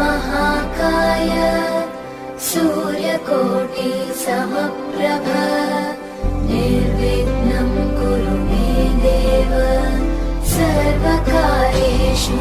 महाकाय सूर्यकोटि समप्रभ निर्विघ्नं कुरु मे देव सर्वकार्येषु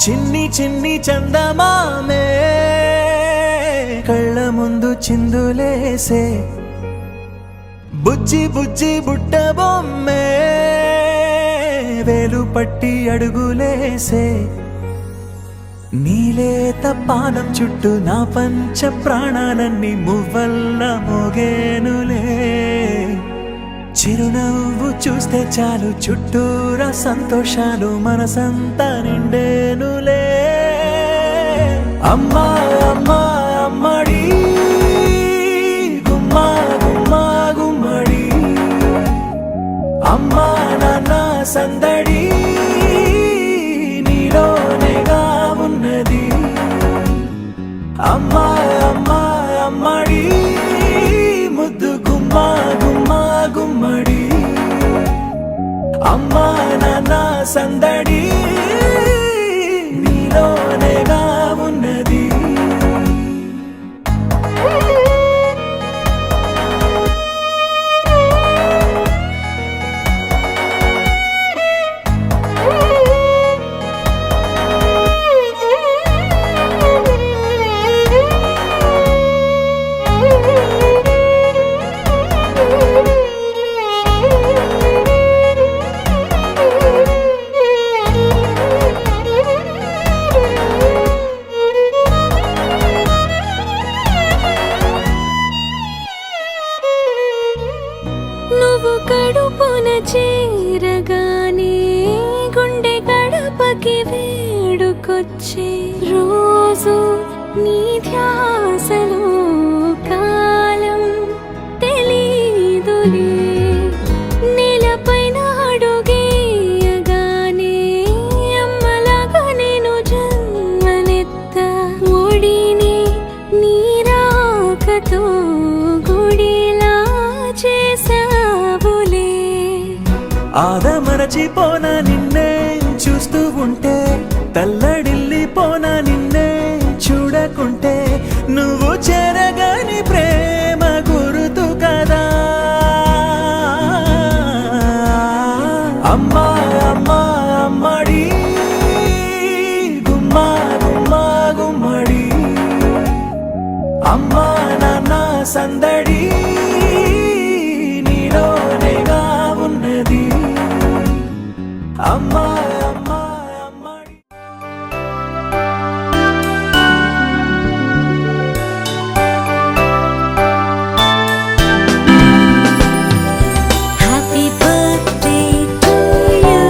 చిన్ని చిన్ని చందమామే కళ్ళ ముందు చిందులేసే బుజ్జి బుజ్జి బుట్ట బొమ్మే వేలు పట్టి అడుగులేసే నీలేత పానం చుట్టూ నా పంచ ప్రాణాలన్నీ మువ్వల్ల మోగేనులే చిరునవ్వు చూస్తే చాలు చుట్టూరా సంతోషాలు మనసంతా నిండేనులే అమ్మా అమ్మా అమ్మడి గుమ్మా గుమ్మా గుమ్మడి అమ్మా నాన్న సందడి నీలోనేగా ఉన్నది అమ్మా అమ్మా అమ్మడి ముద్దు గుమ్మా గుమ్మా గుమ్మడి అమ్మా నాన్న సందడి నీలోనేగా ఉన్నది నువ్వు కడుపున చేరగానే గుండె గడపకి వేడుకొచ్చే రోజు నీ ధ్యాసలో కాలం తెలీదులే నేలపైన అడుగేయగానే అమ్మలాగా నేను జన్మనెత్త ఒడిని నీ రాకతో గుడిలా చేసావులే ఆదమరచిపోనా నిన్నే చూస్తూ ఉంటే తల్లడిల్లిపోనా నిన్నే చూడకుంటే నువ్వు చెరగని ప్రేమ గురుతు కదా అమ్మా అమ్మా అమ్మడి గుమ్మా గుమ్మా గుమ్మడి అమ్మా నాన్న సందడి నీలోనేగా ఉన్నది అమ్మా అమ్మా అమ్మడి Happy birthday to you.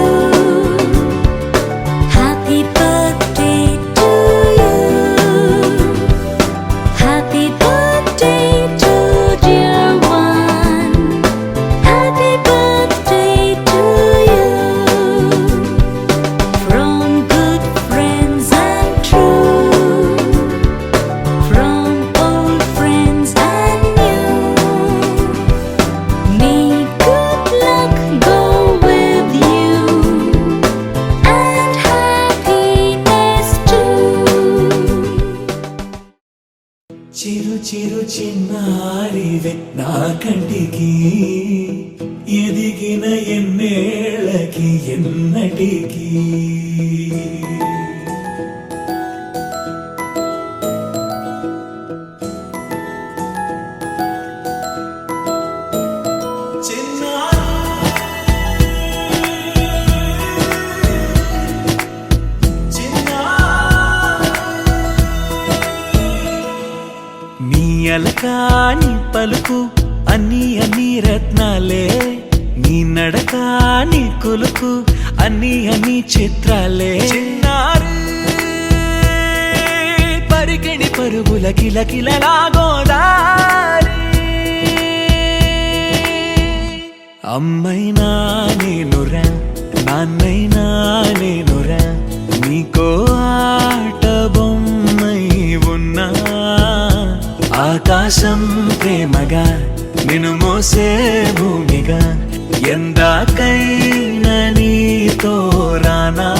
Happy birthday to you. Happy birthday to dear one. Happy birthday to you. From good friends and true. From old friends and new. May good luck go with you and happiness too. చిరు చిరు చిన్నారివే నా కంటికి ఎదిగిన ఎన్నేళ్ళకి ఎన్నటికి నీ అలకా నీ పలుకు అన్ని అన్ని రత్నాలే నీ నడక నీ కులుకు అన్ని అన్ని చిత్రాలే చిన్నారు పరికిణి పరుగుల కిలకిలలా గోదారి అమ్మైనా నేనురా నాన్నైనా నేనురా నీకో ఆట బొమ్మై ఉన్నా ఆకాశం ప్రేమగా నిన్ను మోసే భూమిగా ఎందాకైనా నీతో రానా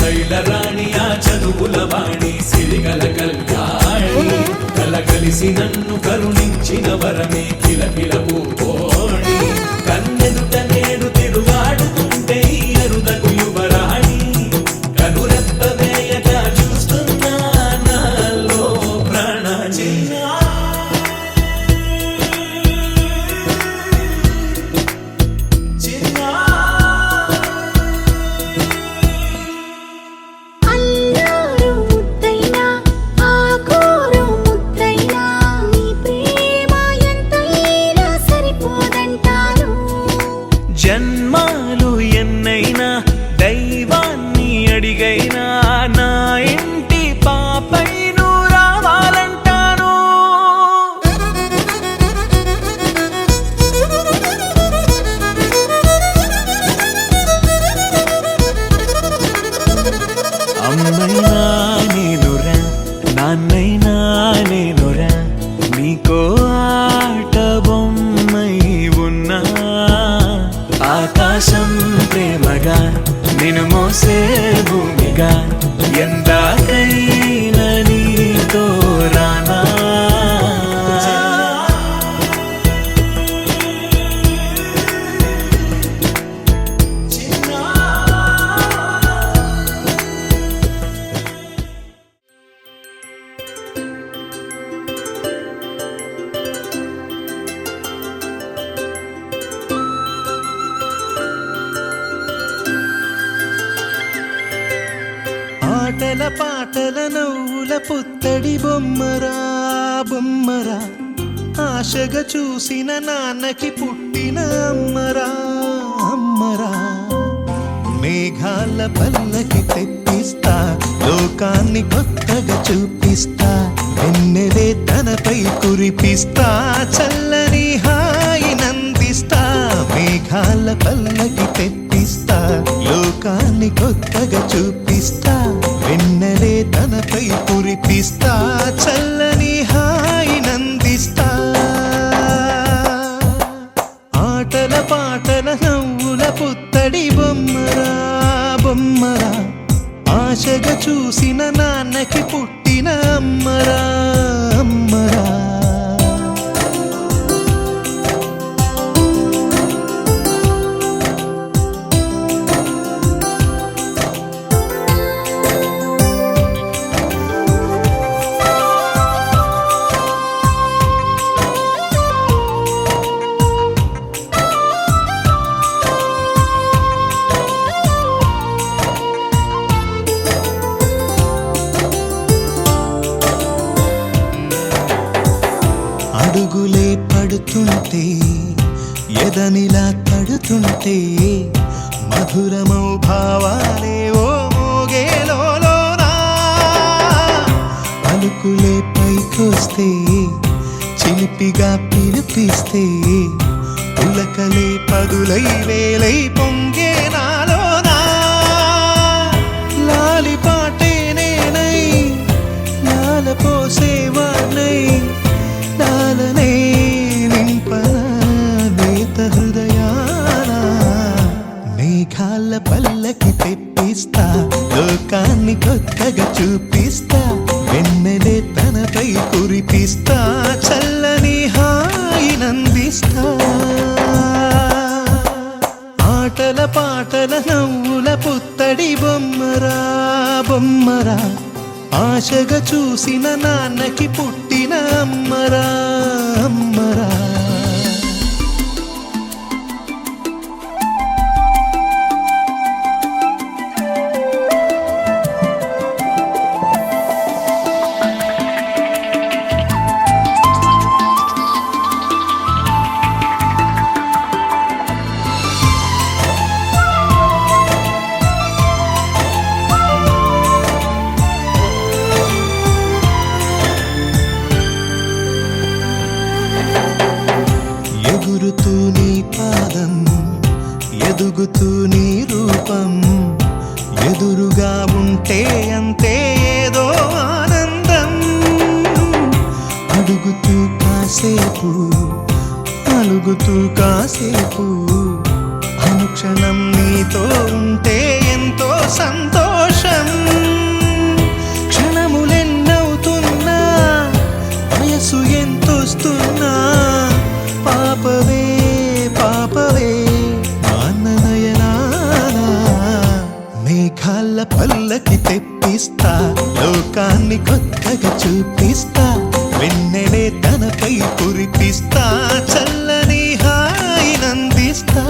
శైలరాణి ఆ చదువుల వాణి సిరిగల కళ్యాణి కలగలిసి నన్ను కరుణించిన వరమే కిలకిల పూకోణి కన్నెదుట నేడు తిరుగాడుతుంటే అరుదకు యువరాణి కనురెప్ప వేయక చూస్తున్నా నాలో ప్రాణ అల్లారు ముద్దైనా ఆకోరు ముద్దైనా నీ ప్రేమ ఎంతైనా సరిపోదంటాను. జన్మాలు ఎన్నైనా దైవాన్ని అడిగైనా నా ఇంటి పాపై నువ్వు రావాలంటాను. అమ్మైనా నేనురా నాన్నైనా నేనురా నీకో ఆట బొమ్మై ఉన్నా ఆకాశం ప్రేమగా నిన్ను మోసే భూమిగా ఎందాకైనా నీతో రానా. ఆటల పాటల నవ్వుల పుత్తడి బొమ్మరా బొమ్మరా ఆశగా చూసిన నాన్నకి పుట్టిన అమ్మరా అమ్మరా మేఘాల పల్లకి తెప్పిస్తా లోకాన్ని కొత్తగా చూపిస్తా వెన్నెలే తనపై కురిపిస్తా చల్లని హాయి నందిస్తా మేఘాల పల్లకి తెప్పిస్తా లోకాన్ని కొత్తగా చూపిస్తా వెన్నెలే తనపై కురిపిస్తా చల్లని హాయి నందిస్తా ఆటల పాటల నవ్వుల పుత్తడి బొమ్మరా బొమ్మరా ఆశగా చూసిన నాన్నకి పుట్టిన అమ్మరా అమ్మరా. అడుగులే పడుతుంటే ఎదనిలా తడుతుంటే మధురమౌ భావాలే ఓ మోగేలోనా పలుకులే పైకొస్తే చిలిపిగా పిలిపిస్తే పులకలే పదులై వేలై పొంగే నాలోనా లాలి పాటే నేనై లాల పోసేవాణ్ణై లాలనే నింపన నేత హృదయాన మేఘాల పల్లకి తెప్పిస్తా లోకాన్ని కొత్తగా చూపిస్తా వెన్నెలే తనపై కురిపిస్తా చల్లని హాయి నందిస్తా ఆటల పాటల నవ్వుల పుత్తడి బొమ్మరా బొమ్మరా ఆశగా చూసిన నాన్నకి పుట్టిన అమ్మరా అమ్మరా. ఎగురుతూ నీ పాదం ఎదుగుతూ నీ రూపం ఎదురుగా ఉంటే అంతే ఏదో ఆనందం అడుగుతూ కాసేపు అలుగుతూ కాసేపు అనుక్షణం నీతో ఉంటే ఎంతో సంతోషం వయసు ఎంతొస్తున్నా పాపవే పాపవే మాన్ననయనానా మేఘాల పల్లకి తెప్పిస్తా లోకాన్ని కొత్తగా చూపిస్తా వెన్నెలే తనపై కురిపిస్తా చల్లని హాయినందిస్తా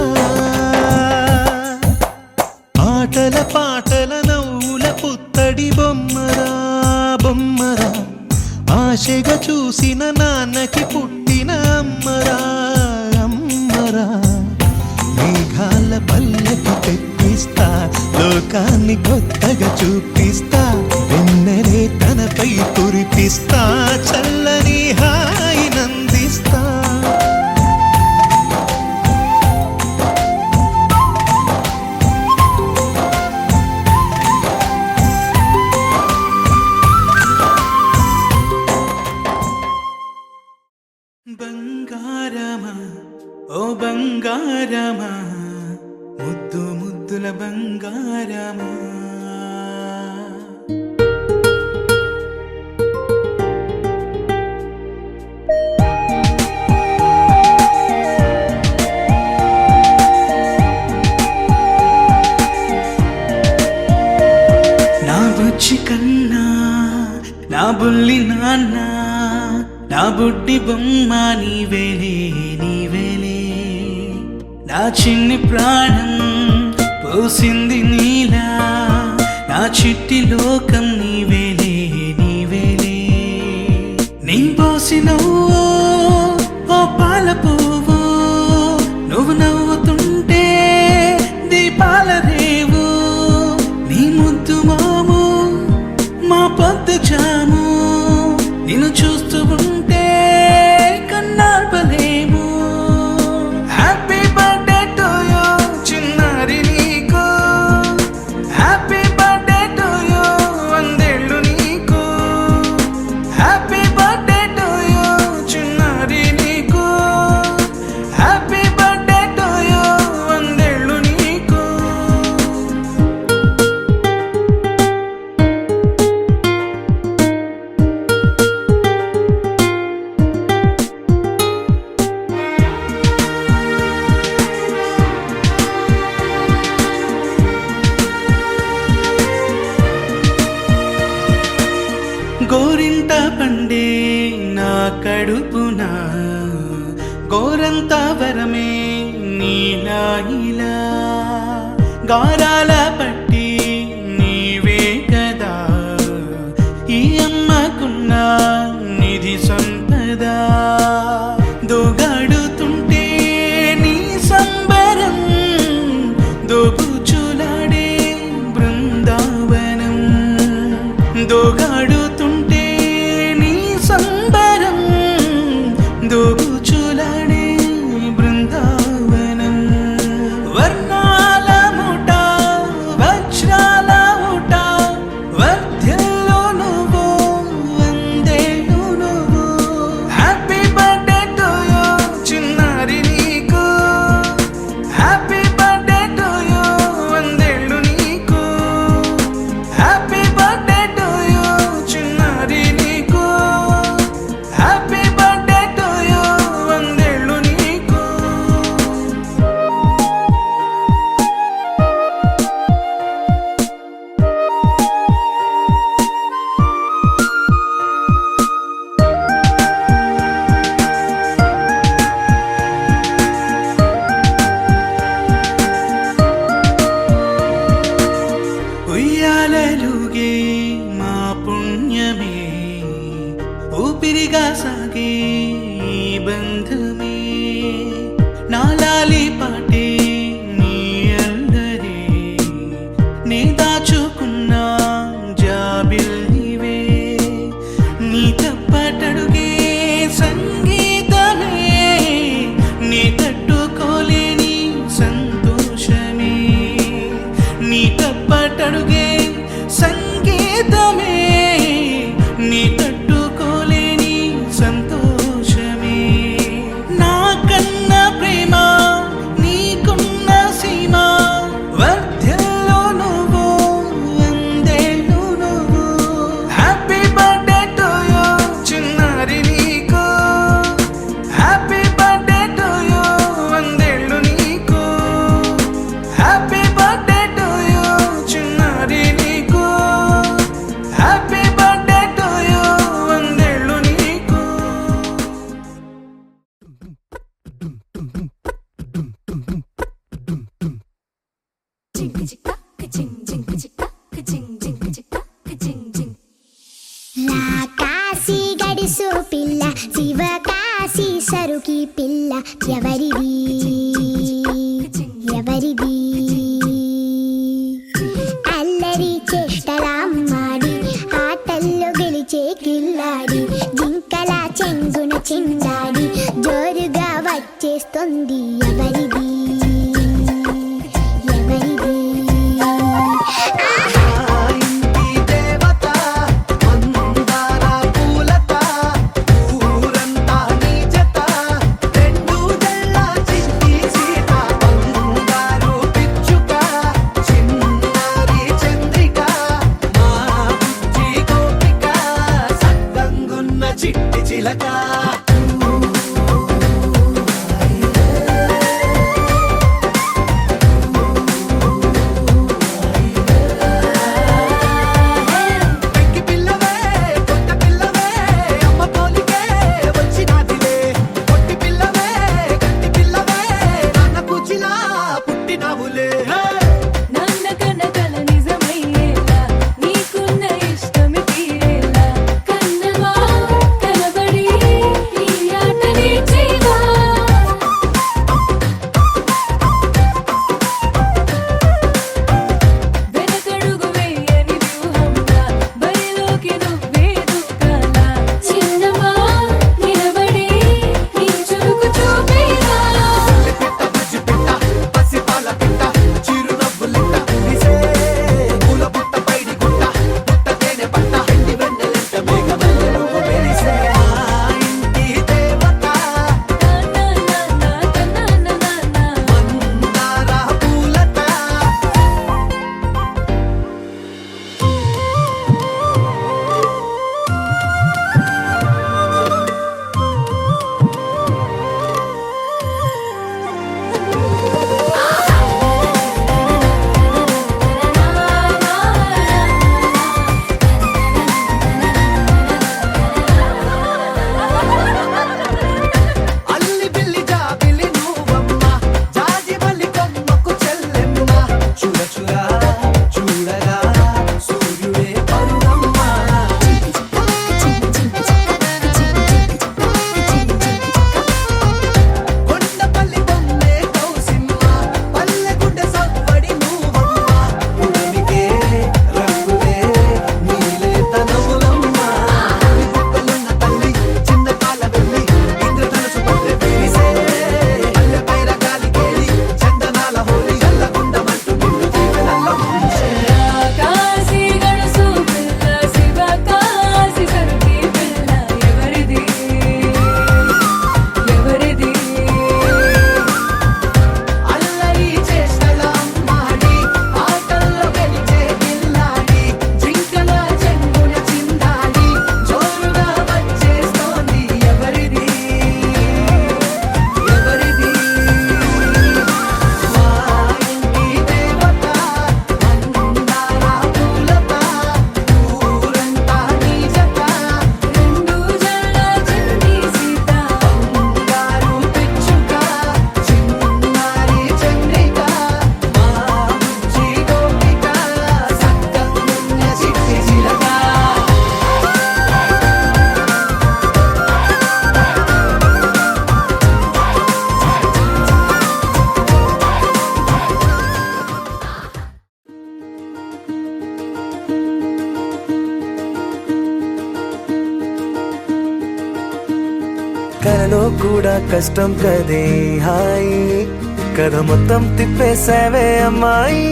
ఆటల పాటల నవ్వుల పుత్తడి బొమ్మరా బొమ్మరా ఆశగా చూసిన నాన్నకి పుట్టిన అమ్మరా అమ్మరా మేఘాల పల్లకి తెప్పిస్తా లోకాన్ని కొత్తగా చూపిస్తా వెన్నెలే తనపై కురిపిస్తా చల్లని హాయినందిస్తా బంగారమా ఓ బంగారమా ముద్దు ముద్దుల బంగారమా నా బుజ్జి కన్నా నా బుల్లి నాన్న నా బుడ్డి బొమ్మ నీవేలే నీవేలే నా చిన్ని ప్రాణం పోసింది నీలా నా చిట్టి లోకం నీవేలే నీవేలే నీ పోసినవో ఓ పాల పువ్వు నువ్వు నవ్వుతుంటే దీపాల రేవు నీ ముద్దు మాము మా పొద్దు జాము నిన్ను చూస్తూ ఉంటే కన్నార్పలేము హ్యాపీ బర్త్డే టు యూ చిన్నారి నీకు హ్యాపీ బర్త్డే టు యూ వందేళ్ళు నీకు హ్యాపీ బర్త్డే టు యూ చిన్నారి నీకు హ్యాపీ బర్త్డే టు యూ వందేళ్ళు నీకు గోరింట పండే నా కడుపున గోరంత వరమే నీలా ఇలా గారాల పట్టి నీవే కదా ఈ అమ్మకున్న నిధి సంపద దోగాడుతుంటే నీ సంబరం దోబుచులాడే బృందావనం దోగాడుతుంటే నీ సంబరం దోబుచులాడే బృందావనం వర్ణాల ముఠ వజ్రాల ఊట వర్ధ్యల్లో నువ్వు వందేళ్ళు నువ్వు హ్యాపీ బర్త్డే టు యూ చిన్నారి నీకు హ్యాపీ బర్త్డే టు యూ వందేళ్ళు నీకు హ్యాపీ బర్త్డే టు యూ చిన్నారి నీకు హ్యాపీ బర్త్డే టు యూ వందేళ్ళు నీకు ఉయ్యాలలుగే మా పుణ్యమే ఊపిరిగా సాగే ఈ బంధమే నాలాలి పాటే నీ అల్లరే నీ దాచుకున్న జాబిల్లివే నీ తప్పటడుగే సంగీతమే నీ తట్టుకోలేని సంతోషమే నీ తప్పటడుగే సంగీతమే నీ తట్టుకోలేని సంతోషమే నా కన్న ప్రేమ నీ శివకాశి సరుకి పిల్ల ఎవరిది ఎవరిది అల్లరి చేష్టలామ్మాడి ఆటల్లో గెలిచే కిల్లాడి జింకల చెంగున చిందాడి జోరుగా వచ్చేస్తుంది ఎవరిది ఎవరిది చిట్టి చిలక కలలో కూడా కష్టం కదే హాయి కథ మొత్తం తిప్పేసావే అమ్మాయి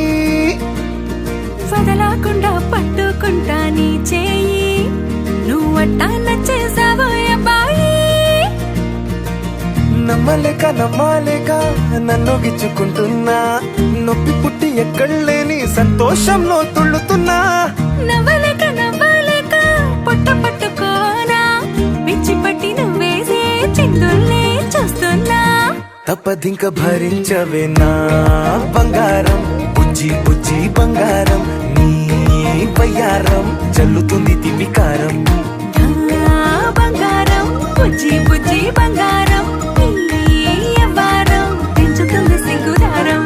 వదలకుండా పట్టుకుంటా నీ చేయి నువ్వట్టా నచ్చేసావో అబ్బాయి నమ్మలేక నమ్మాలేక నన్ను గిచ్చుకుంటున్నా నొప్పి పుట్టి ఎక్కడలేని సంతోషంలో తుళ్ళుతున్నా నవ్వలేక నవ్వలేక పొట్ట పట్టుకోనా పిచ్చి పట్టి నువ్వేసే చిందుల్నే చూస్తున్నా తప్పదింక భరించవే నా బంగారం బుజ్జి బుజ్జి బంగారం నీ వయ్యారం చల్లుతుంది తిమికారం బంగారం బుజ్జి బుజ్జి బంగారం పెంచుతుంది సిగ్గుదారం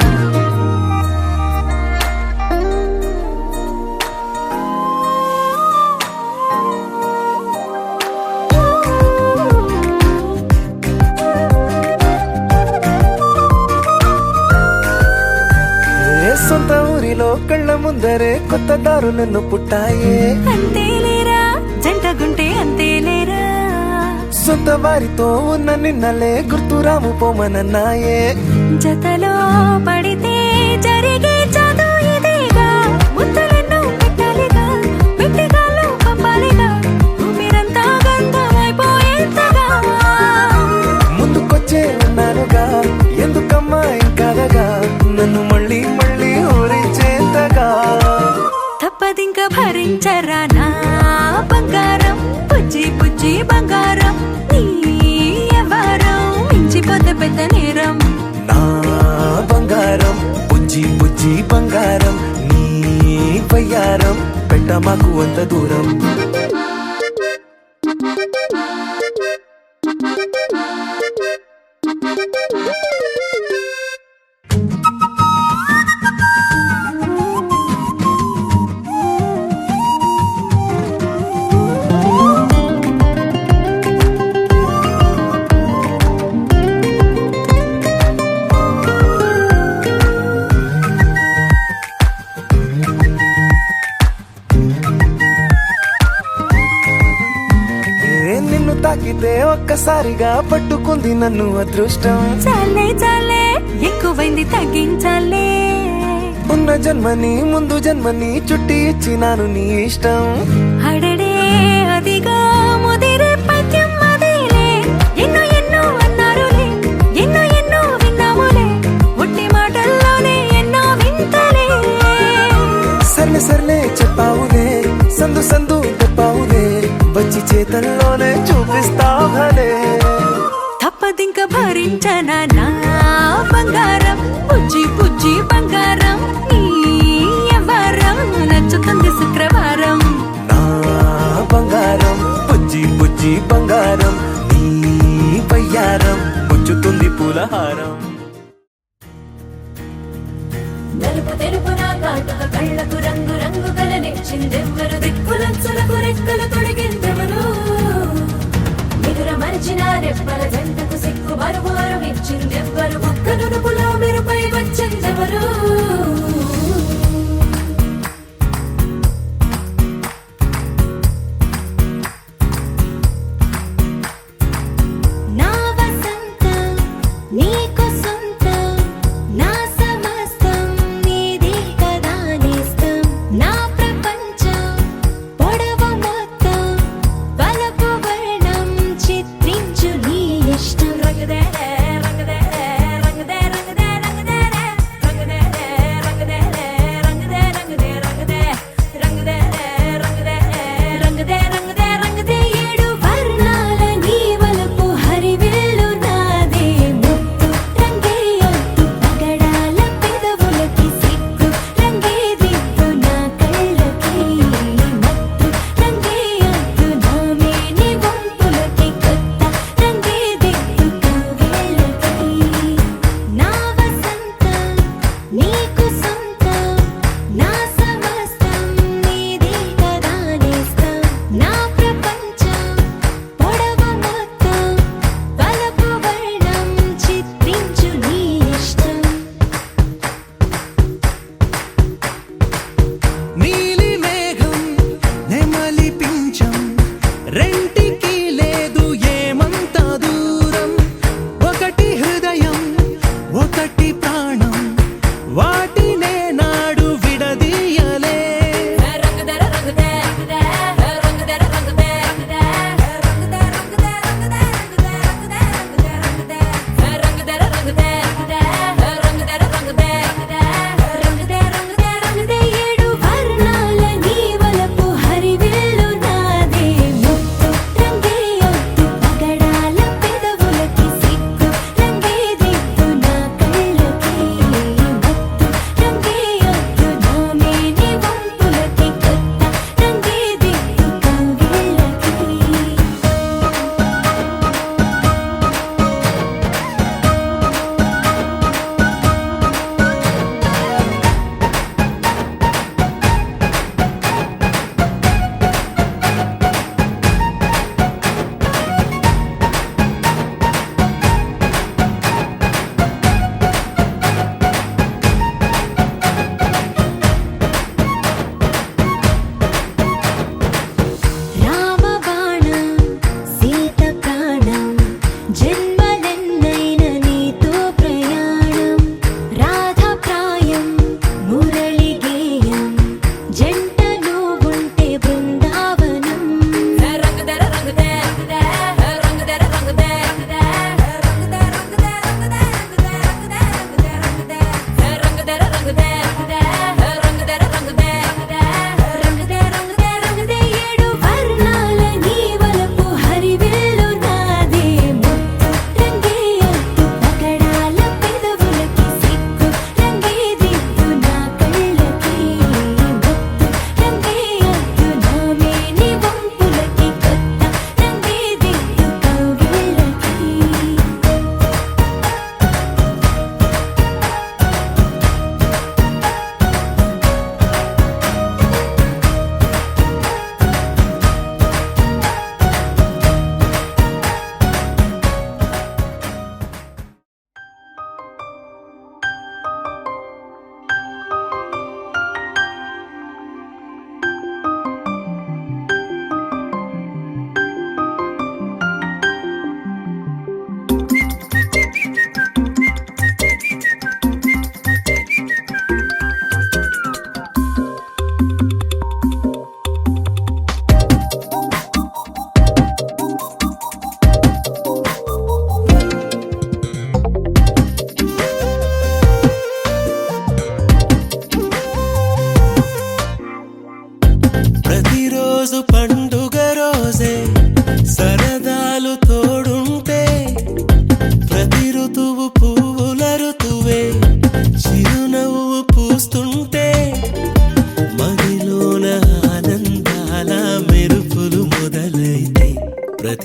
ముందరే కొత్త దారులను పుట్టాయే అంతేలేరా జంటగుంటే అంతేలేరా సొంత వారితో ఉన్న నిన్నలే గుర్తురాము పోమనన్నాయే జతలో పడితే జరిగే చదు ఇదేగా ముద్దలెన్నో పెట్టాలిగా పెట్టిగాళ్ళు పంపాలిగా మీరంతా గంధమైపోయేంతగా ముందుకొచ్చే ఉన్నానుగా ఎందుకమ్మా ఇంకాదగా నన్ను మళ్ళీ మళ్ళీ ఊరించేంతగా తప్పదింక భరించరా నా బంగారం పుజ్జి పుజ్జి బంగారం నీ ఎవరం మించిపోతే పెద్ద నేరం నా బంగారం బుజ్జి బుజ్జి బంగారం నీ వయ్యారం పెట్ట మాకు అంత దూరం నిన్ను తాకితే ఒక్కసారిగా పట్టుకుంది నన్ను అదృష్టం చాలే చాలే ఎక్కువైంది తగ్గించాలే ఉన్న జన్మని ముందు జన్మని చుట్టి ఇచ్చినాను నీ ఇష్టం అడడే అదిగా ముదిరే పద్యం అదేలే ఎన్నో ఎన్నో అన్నారులే ఎన్నో ఎన్నో విన్నాములే ఒట్టి మాటల్లోనే ఎన్నో వింతలే సర్లే సర్లే చెప్పావులే సందు సందు చెప్పావులే వచ్చి చేతల్లోనే చూపిస్తావులే తప్పదింక భరించనా నా బంగారం పుజ్జి పుజ్జి బంగారం నీ ఎవరం నచ్చుతుంది శుక్రవారం నా బంగారం బుజ్జి బుజ్జి బంగారం నీ వయ్యారం ముచ్చుతుంది పూలహారం నలుపు తెలుపు నా కాటుక కళ్ళకు రంగు రంగు కలనిచ్చిందెవ్వరు దిక్కులంచులకు రెక్కలు తొడిగిందెవరు నిదుర మరిచిన రెప్పల జంటకు సిక్కు మరువారం ఇచ్చిందెవ్వరు ఒక్క నునుపులో మెరుపై వచ్చిందెవరు నా వసంతం నీకు సొంతం నా సమస్తం నీది కదా నేస్తం నా ప్రపంచం పొడవు మొత్తం వలపు వర్ణం చిత్రించు నీ ఇష్టం రంగదే రంగదే రంగదే రంగదే రంగదే రంగదే రంగదే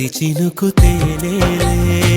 ప్రతి చినుకు తేనేలే